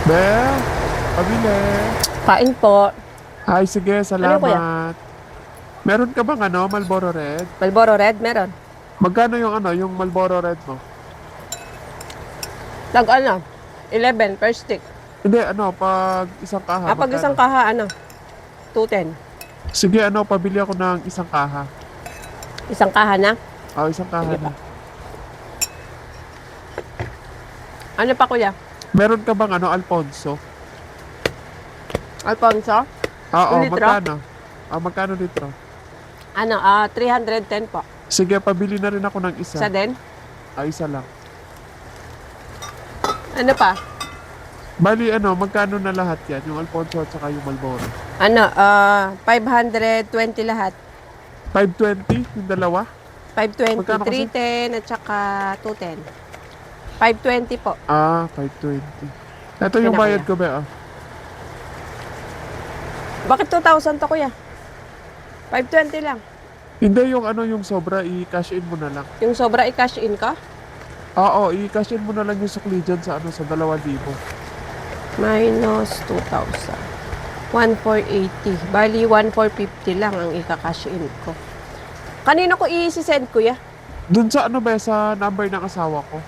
Be, pabili. Kain po. Ay, sige, Ano kuya? salamat. Meron ka bang Marlboro Red? Marlboro Red, meron. Magkano yung Marlboro Red mo? Tag ano? 11 per stick. Hindi, pag isang kaha, Pag isang magkano? kaha, 210. Sige, pabili ako ng isang kaha. Isang kaha na. Isang kaha Sige na. pa. Ano pa kuya? Meron ka bang Alfonso? Alfonso? Oo, Litro? magkano? Magkano litro? 310 po. Sige, pabili na rin ako ng isa. Isa din? Isa lang. Ano pa? Bali, magkano na lahat yan? Yung Alfonso at saka yung Marlboro. 520 lahat. 520 yung dalawa? 520, Magkano kasi? 310 at saka 210. 520 po. 520. Ito yung Pinakaya. bayad ko ba? Bakit 2,000 to kuya? 520 lang. Hindi yung sobra, i-cash in mo na lang. Yung sobra i-cash in ka? Oo, i-cash in mo na lang yung sukli dyan sa sa 2,000. Minus 2,000. 1,480. Bali, 1,450 lang ang ika-cash in ko. Kanino ko i-send kuya? Dun sa sa number ng asawa ko.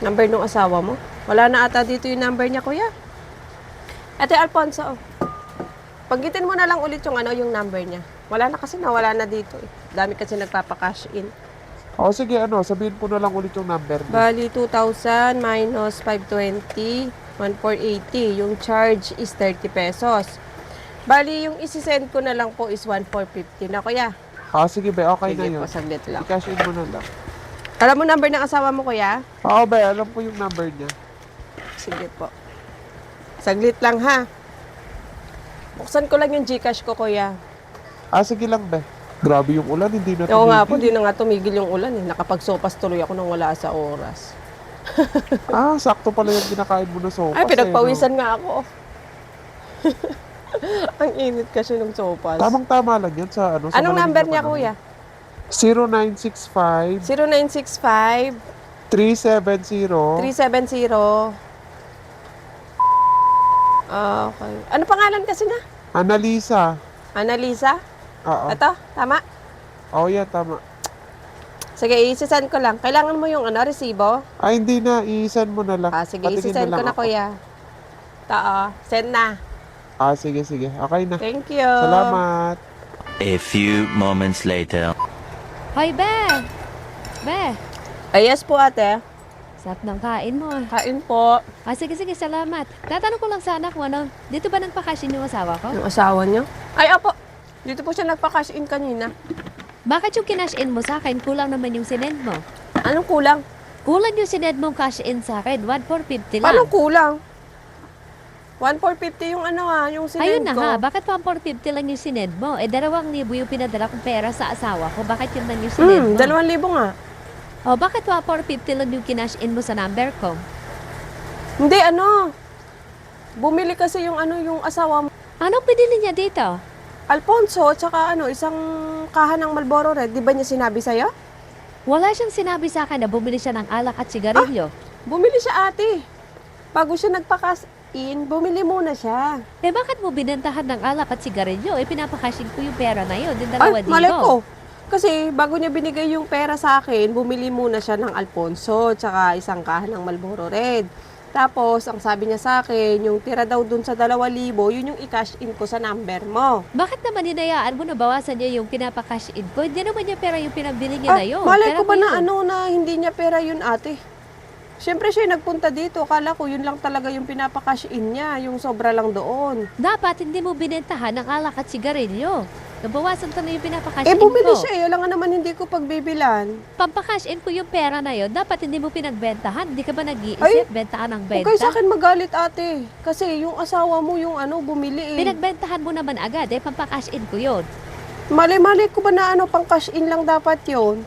Number ng asawa mo? Wala na ata dito yung number niya kuya. Ate Alfonso, paggitin mo na lang ulit yung number niya. Wala na kasi nawala na dito eh. Dami kasi nagpapa-cash in. Sige, sabihin ko na lang ulit yung number niya. Bali, 2,000 minus 520, 1,480. Yung charge is 30 pesos. Bali, yung isi-send ko na lang po is 1,450 na kuya. Sige, be, okay na Sige yun. po, saglit lang. I-cash in mo na lang. Alam mo number ng asawa mo kuya? Oo, be, alam ko yung number niya. Sige po. Saglit lang ha. Buksan ko lang yung Gcash ko kuya. Sige lang, be. Grabe yung ulan, hindi na Oo nga po, tumigil. di na nga tumigil yung ulan eh. Nakapagsopas tuloy ako nang wala sa oras. Sakto pala yung kinakain mo na sopas. Ay, pinagpawisan nga ako. Ang init kasi ng sopas. Tamang-tama lang yan sa sa Anong malamig number na niya panahon. kuya? 0965 0965 370 370. Okay. Ano pangalan kasi na? Annalisa. Annalisa? Oo. Ito? Tama? Yeah, tama. Sige, isi-send ko lang. Kailangan mo yung resibo? Hindi na, i-send mo na lang. Sige, Patingin isi-send mo ko lang na ako. kuya. Send na. Sige, sige. Okay na. Thank you. Salamat. A few moments later. Hoy, Be! Be! Ay, yes po ate. Sarap ng kain mo. Kain po. Sige, sige, salamat. Tatanong ko lang sana kung dito ba nagpakasin yung asawa ko? Yung asawa niyo? Ay, opo. Dito po siya nagpa-cash in kanina. Bakit yung kinash in mo sa akin, kulang naman yung sinend mo? Anong kulang? Kulang yung sinend mong cash in sa akin, 1,450 lang. Paano kulang? 1,450 yung yung sinend Ayun na ko. nga, bakit 1,450 lang yung sinend mo? 2,000 yung pinadala kong pera sa asawa ko, bakit yun lang yung sinend mo? 2,000 nga. Bakit 1,450 lang yung kinash in mo sa number ko? Hindi, bumili kasi yung yung asawa mo. Anong pinili niya dito? Alfonso, tsaka isang kaha ng Marlboro Red. Di ba niya sinabi sa'yo? Wala siyang sinabi sa akin na bumili siya ng alak at sigarilyo. Bumili siya ate. Bago siya nagpa-cash in, bumili muna siya. Bakit mo binentahan ng alak at sigarilyo? Pinapakashin ko yung pera na yun, din Ay, 2,000. malay ko. Kasi bago niya binigay yung pera sa akin, bumili muna siya ng Alfonso, tsaka isang kaha ng Marlboro Red. Tapos, ang sabi niya sa akin, yung tira daw dun sa 2,000, yun yung i-cash in ko sa number mo. Bakit naman hinayaan mo na bawasan niya yung pinapakash in ko? Hindi naman niya pera yung pinabili niya na yun. Malay Pera ko ba na yun. na hindi niya pera yun ate? Siyempre siya yung nagpunta dito. Kala ko yun lang talaga yung pinapakash in niya, yung sobra lang doon. Dapat hindi mo binentahan ng alak at sigarilyo. Nabawasan ko na yung pinapakash in Bumili ko. siya Wala nga naman hindi ko pagbibilan. Pampakash in ko yung pera na yun, dapat hindi mo pinagbentahan. Hindi ka ba Ay, nag-iisip? Bentahan ng Huwag benta? kayo sa akin magalit ate. Kasi yung asawa mo yung bumili Pinagbentahan mo naman agad, pampakash in ko yun. Mali-mali ko ba na pang cash in lang dapat yun?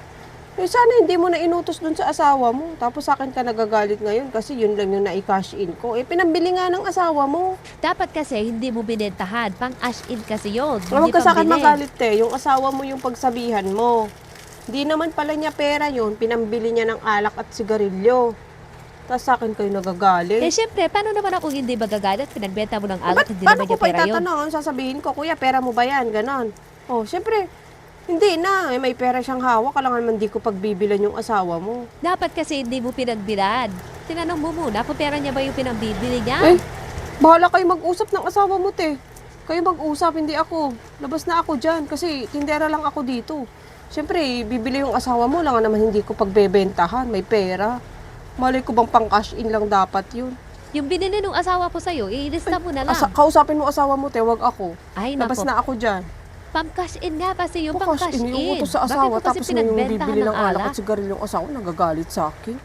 Sana hindi mo na inutos dun sa asawa mo. Tapos sa akin ka nagagalit ngayon kasi yun lang yung na-cash in ko. Pinambili nga ng asawa mo. Dapat kasi hindi mo binentahan, pang-cash in kasi yun. Huwag Hindi ka sa akin pambili. magalit yung asawa mo yung pagsabihan mo. Di naman pala niya pera yun, pinambili niya ng alak at sigarilyo. Tapos sa akin kayo nagagalit. Eh, syempre, paano naman ako hindi magagalit? Pinagbenta mo ng alak, Ba't, hindi paano naman ko yung pa pera yun. itatanong? Sasabihin ko, kuya, pera mo ba yan? Ganon. Oh, syempre, hindi na. Eh, may pera siyang hawak. Kailangan naman di ko pagbibilan yung asawa mo. Dapat kasi hindi mo pinagbilad. Tinanong mo muna kung pera niya ba yung pinagbibili niya. Eh, bahala kayo mag-usap ng asawa mo, te. Kayo mag-usap, hindi ako. Labas na ako dyan kasi tindera lang ako dito. Syempre, bibili yung asawa mo lang naman hindi ko pagbebentahan. May pera. Malay ko bang pang cash in lang dapat yun. Yung binili ng asawa ko sa'yo, ilista mo na lang. Kausapin mo asawa mo, te. Wag ako. Ay, Labas nako. na ako dyan. Pam-cash in nga kasi yung Pang pang-cash in. Iuutos sa Bakit asawa mo kasi tapos may yung pinagbentahan bibili ng ng alak alak? at sigarilyo yung asawa nagagalit sa akin.